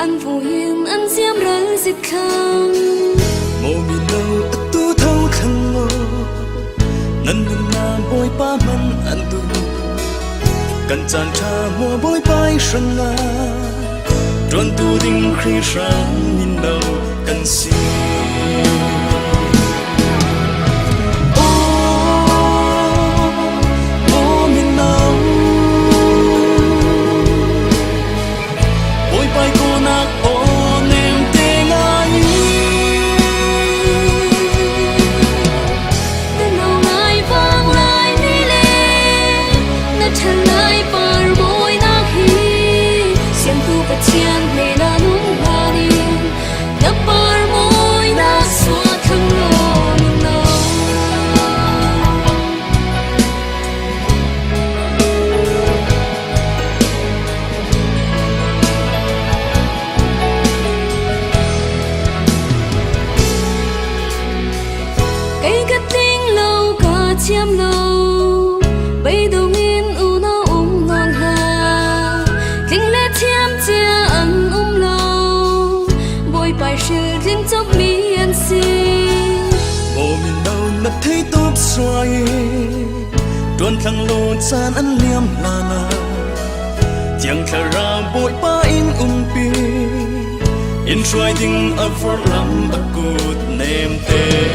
anh vô hiền anh diêm rắn dịch khang mô mi nâu tu thâu khăn ngô năn nung na bôi ba man anh tu cần chan cha mùa bôi bay sân nga tròn tu đinh khi sáng nhìn đầu cần xin chiêm lâu bây đầu nghiên u nó ngon hà kinh lệ chiêm chia ăn lâu bồi bài sự riêng chốc mi ăn xin mô miền đâu nát thấy tốt xoay tuần thăng lô chan ăn liêm là na chẳng thà ra bội ba in pi in xoay tình ở phố lắm ở cột nêm tê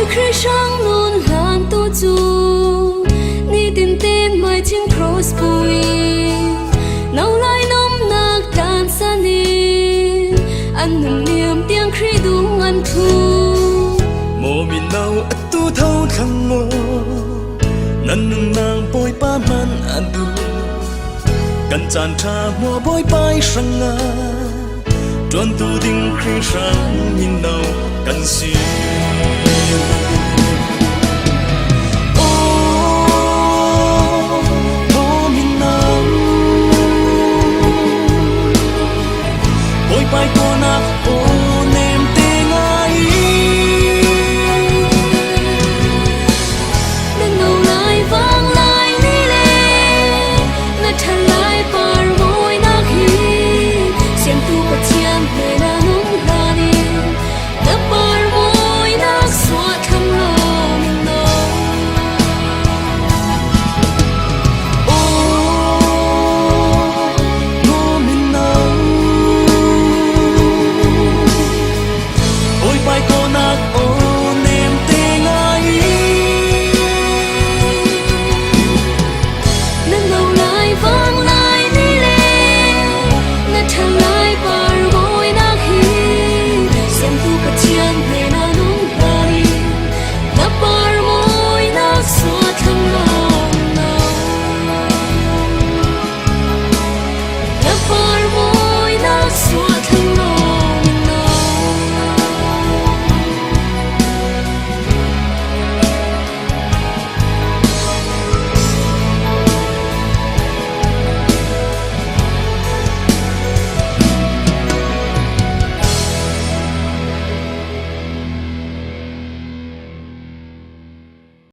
khi sáng luôn làm tu chu ni tìm tìm mai trên cross bùi nấu lại nôm nạc đàn xa ni anh nằm niềm tiếng khi đúng anh thu mô mi nâu tu thâu khăn ngô năn nung nàng bôi ba man anh tu cần chan cha mùa bôi bay sang nga tròn tu đinh khi sáng nhìn đầu cần xin